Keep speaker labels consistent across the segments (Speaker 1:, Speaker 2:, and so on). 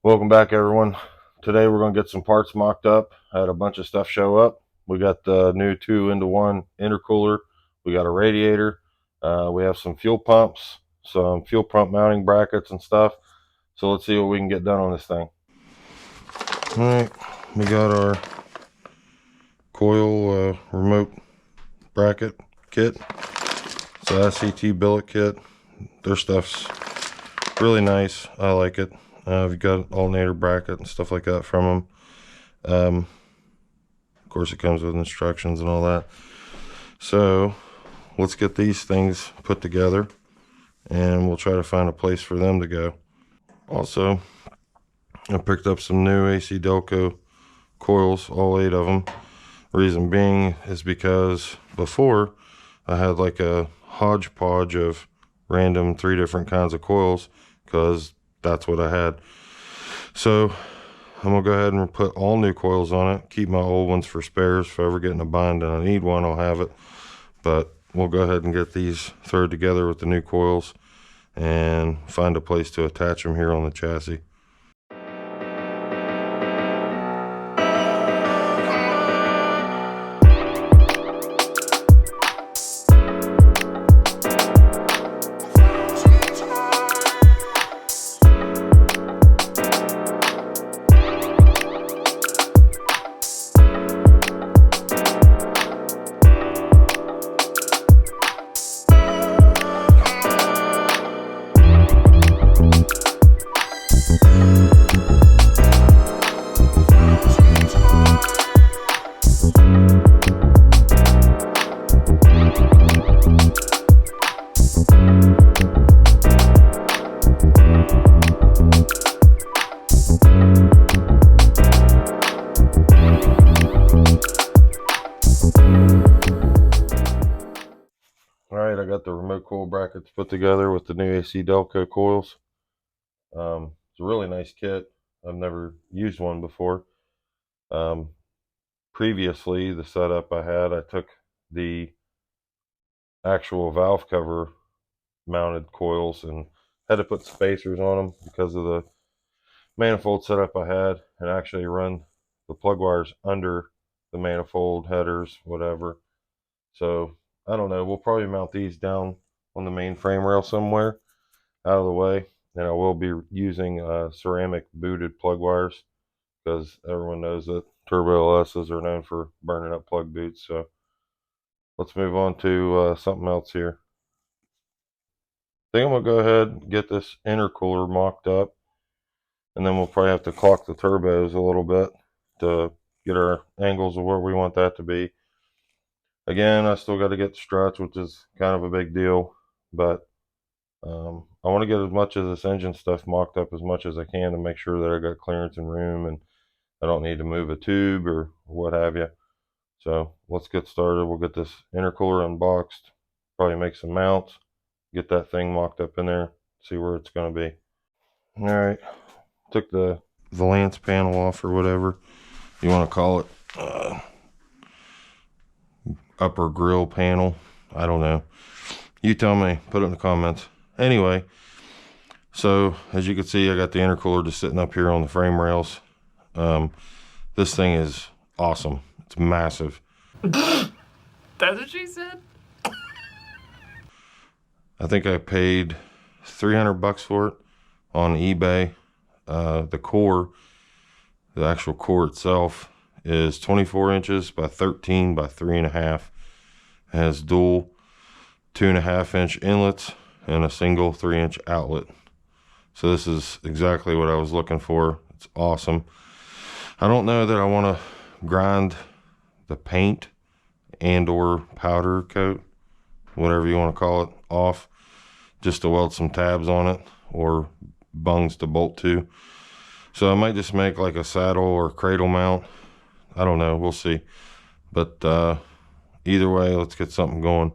Speaker 1: Welcome back, everyone. Today we're going to get some parts mocked up. I had a bunch of stuff show up. We got the new 2-in-1 intercooler. We got a radiator. We have some fuel pumps, some fuel pump mounting brackets and stuff. So let's see what we can get done on this thing. All right, we got our Coil remote bracket kit. It's a SCT billet kit. Their stuff's really nice. I like it. We've got alternator bracket and stuff like that from them. Of course, it comes with instructions and all that. So let's get these things put together and we'll try to find a place for them to go. Also, I picked up some new AC Delco coils, all 8 of them. Reason being is because before I had like a hodgepodge of random 3 different kinds of coils because that's what I had. So I'm gonna go ahead and put all new coils on it, keep my old ones for spares. If I ever get in a bind and I need one, I'll have it. But we'll go ahead and get these threaded together with the new coils and find a place to attach them here on the chassis. Alright, I got the remote coil brackets put together with the new AC Delco coils. It's a really nice kit. I've never used one before. Previously, the setup I had, I took the actual valve cover mounted coils and had to put spacers on them because of the manifold setup I had, and actually run the plug wires under the manifold headers, whatever. So I don't know, we'll probably mount these down on the main frame rail somewhere out of the way, and I will be using ceramic booted plug wires because everyone knows that turbo LSs are known for burning up plug boots. So let's move on to something else here. I think I'm gonna go ahead and get this intercooler mocked up, and then we'll probably have to clock the turbos a little bit to get our angles of where we want that to be. Again, I still got to get the struts, which is kind of a big deal, but I want to get as much of this engine stuff mocked up as much as I can to make sure that I got clearance and room and I don't need to move a tube or what have you. So let's get started. We'll get this intercooler unboxed, probably make some mounts, get that thing mocked up in there, see where it's going to be. All right, took the valance panel off, or whatever you want to call it. Upper grill panel, I don't know, you tell me, put it in the comments. Anyway, so as you can see, I got the intercooler just sitting up here on the frame rails. This thing is awesome. It's massive.
Speaker 2: That's what she said.
Speaker 1: I think I paid $300 for it on eBay. The core, the actual core itself, is 24 inches by 13 by 3.5. It has dual 2.5-inch inlets and a single 3-inch outlet. So this is exactly what I was looking for. It's awesome. I don't know that I want to grind the paint and or powder coat, whatever you want to call it, off just to weld some tabs on it or bungs to bolt to. So I might just make like a saddle or cradle mount. I don't know, we'll see. But either way, let's get something going.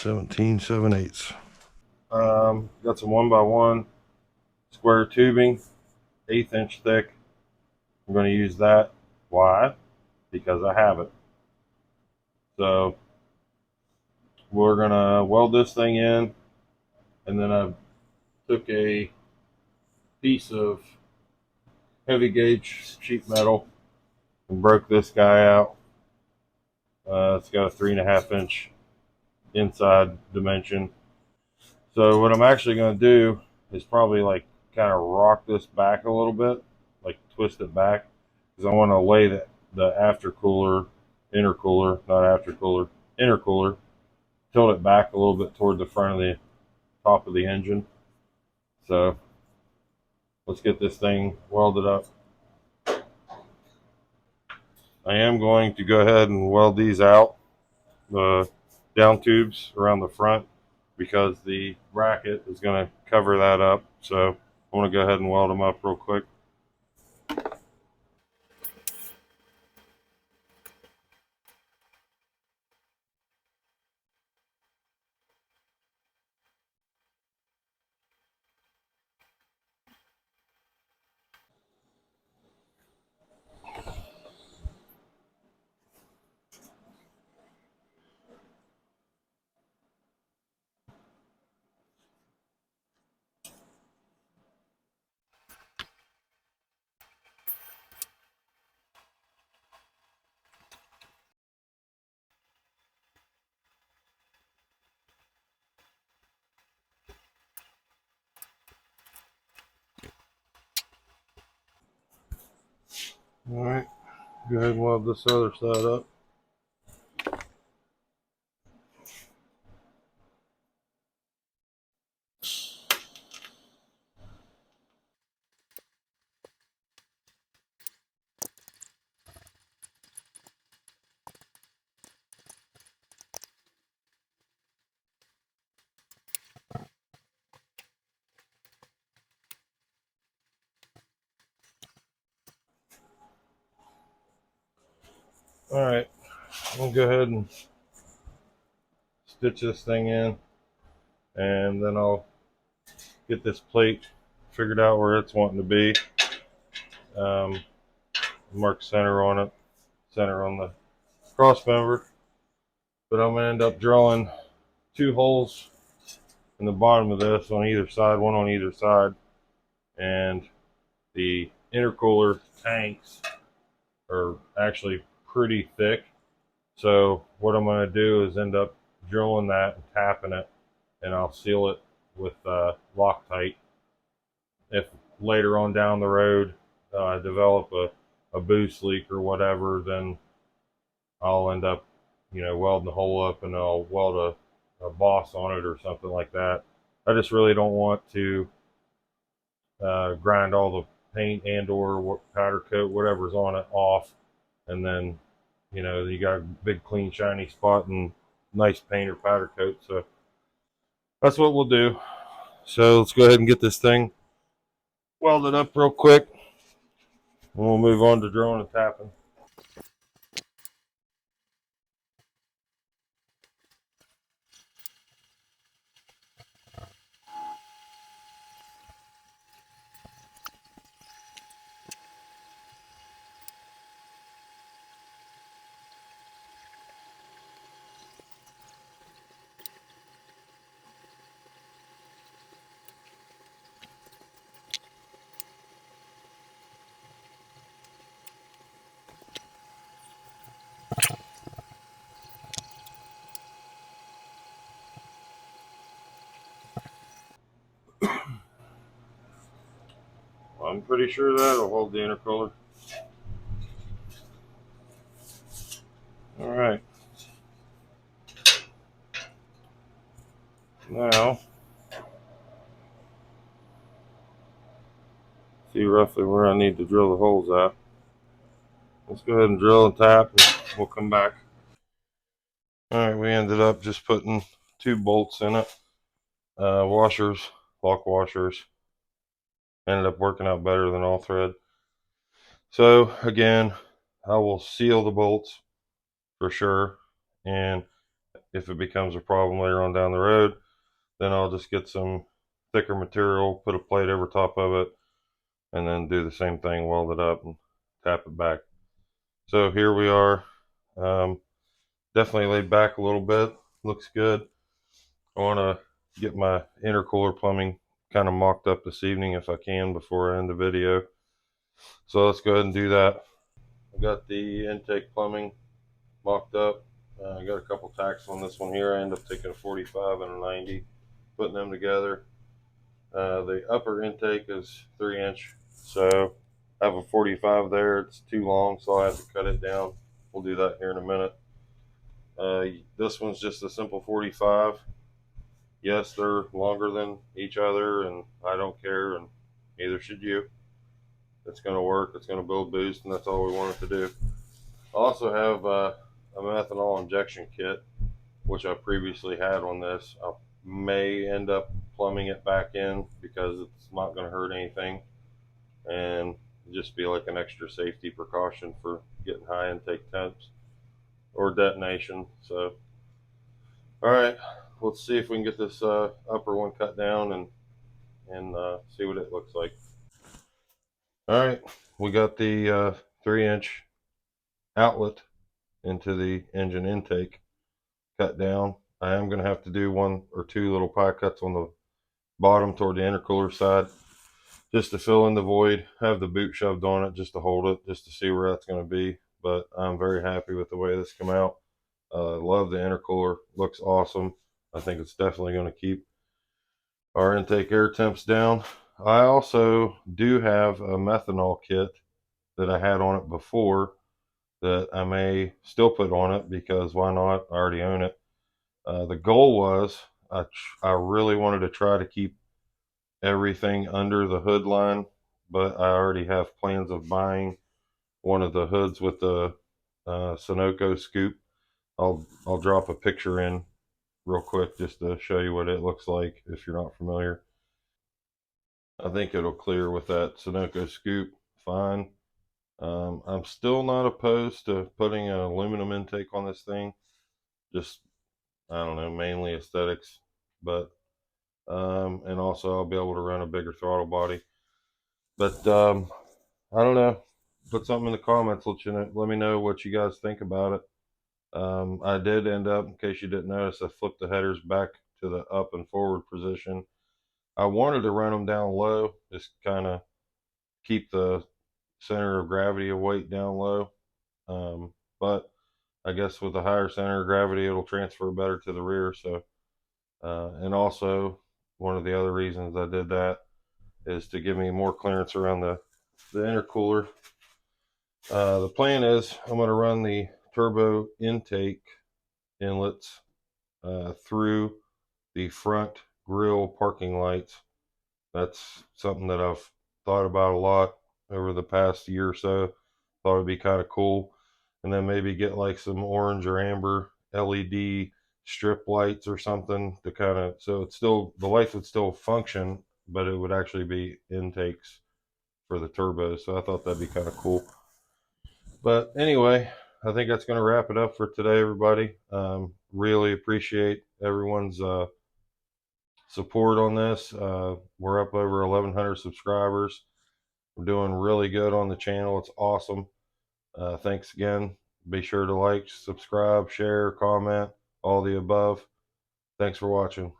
Speaker 1: 17 7/8. Got some 1x1 square tubing, 1/8 inch thick. I'm going to use that. Why? Because I have it. So we're going to weld this thing in, and then I took a piece of heavy gauge sheet metal and broke this guy out. It's got a 3.5 inch inside dimension. So what I'm actually going to do is probably like kind of rock this back a little bit, like twist it back, because I want to lay the aftercooler, intercooler, not aftercooler, intercooler, tilt it back a little bit toward the front of the top of the engine. So let's get this thing welded up. I am going to go ahead and weld these out, the down tubes around the front, because the bracket is going to cover that up. So I want to go ahead and weld them up real quick. All right, go ahead and weld this other side up. All right, I'm gonna go ahead and stitch this thing in, and then I'll get this plate figured out where it's wanting to be. Mark center on it, center on the cross member. But I'm gonna end up drilling 2 holes in the bottom of this on either side, one on either side, and the intercooler tanks are actually pretty thick. So what I'm going to do is end up drilling that and tapping it, and I'll seal it with Loctite. If later on down the road I develop a boost leak or whatever, then I'll end up, welding the hole up, and I'll weld a boss on it or something like that. I just really don't want to grind all the paint and or powder coat, whatever's on it, off, and then you got a big clean shiny spot and nice paint or powder coat. So that's what we'll do. So let's go ahead and get this thing welded up real quick, and we'll move on to drilling and tapping. I'm pretty sure that'll hold the intercooler. All right. Now, see roughly where I need to drill the holes at. Let's go ahead and drill and tap, and we'll come back. All right, we ended up just putting 2 bolts in it. Washers, lock washers. Ended up working out better than all thread. So again, I will seal the bolts for sure, and if it becomes a problem later on down the road, then I'll just get some thicker material, put a plate over top of it, and then do the same thing, weld it up and tap it back. So here we are. Definitely laid back a little bit. Looks good. I want to get my intercooler plumbing kind of mocked up this evening if I can before I end the video. So let's go ahead and do that. I got the intake plumbing mocked up. I got a couple tacks on this one here. I end up taking a 45 and a 90, putting them together. The upper intake is 3-inch, so I have a 45 there. It's too long, so I have to cut it down. We'll do that here in a minute. This one's just a simple 45. Yes, they're longer than each other, and I don't care, and neither should you. It's going to work. It's going to build boost, and that's all we want it to do. I also have a methanol injection kit, which I previously had on this. I may end up plumbing it back in because it's not going to hurt anything, and just be like an extra safety precaution for getting high intake temps or detonation. So, all right, let's see if we can get this upper one cut down and see what it looks like. All right, we got the 3-inch outlet into the engine intake cut down. I am going to have to do 1 or 2 little pie cuts on the bottom toward the intercooler side just to fill in the void. Have the boot shoved on it just to hold it, just to see where that's going to be. But I'm very happy with the way this came out. Love the intercooler. Looks awesome. I think it's definitely going to keep our intake air temps down. I also do have a methanol kit that I had on it before that I may still put on it because why not? I already own it. The goal was I really wanted to try to keep everything under the hood line, but I already have plans of buying one of the hoods with the Sunoco scoop. I'll drop a picture in real quick just to show you what it looks like if you're not familiar. I think it'll clear with that Sunoco scoop fine. I'm still not opposed to putting an aluminum intake on this thing. Just, I don't know, mainly aesthetics. But, and also I'll be able to run a bigger throttle body. But, I don't know. Put something in the comments. Let me know what you guys think about it. I did end up, in case you didn't notice, I flipped the headers back to the up and forward position. I wanted to run them down low, just kind of keep the center of gravity of weight down low. But I guess with the higher center of gravity, it'll transfer better to the rear. So, and also one of the other reasons I did that is to give me more clearance around the intercooler. The plan is I'm going to run the turbo intake inlets through the front grille parking lights. That's something that I've thought about a lot over the past year or so. Thought it'd be kind of cool. And then maybe get like some orange or amber LED strip lights or something to kind of, so it's still, the lights would still function, but it would actually be intakes for the turbos. So I thought that'd be kind of cool. But anyway, I think that's going to wrap it up for today, everybody. Really appreciate everyone's support on this. We're up over 1,100 subscribers. We're doing really good on the channel. It's awesome. Thanks again. Be sure to like, subscribe, share, comment, all the above. Thanks for watching.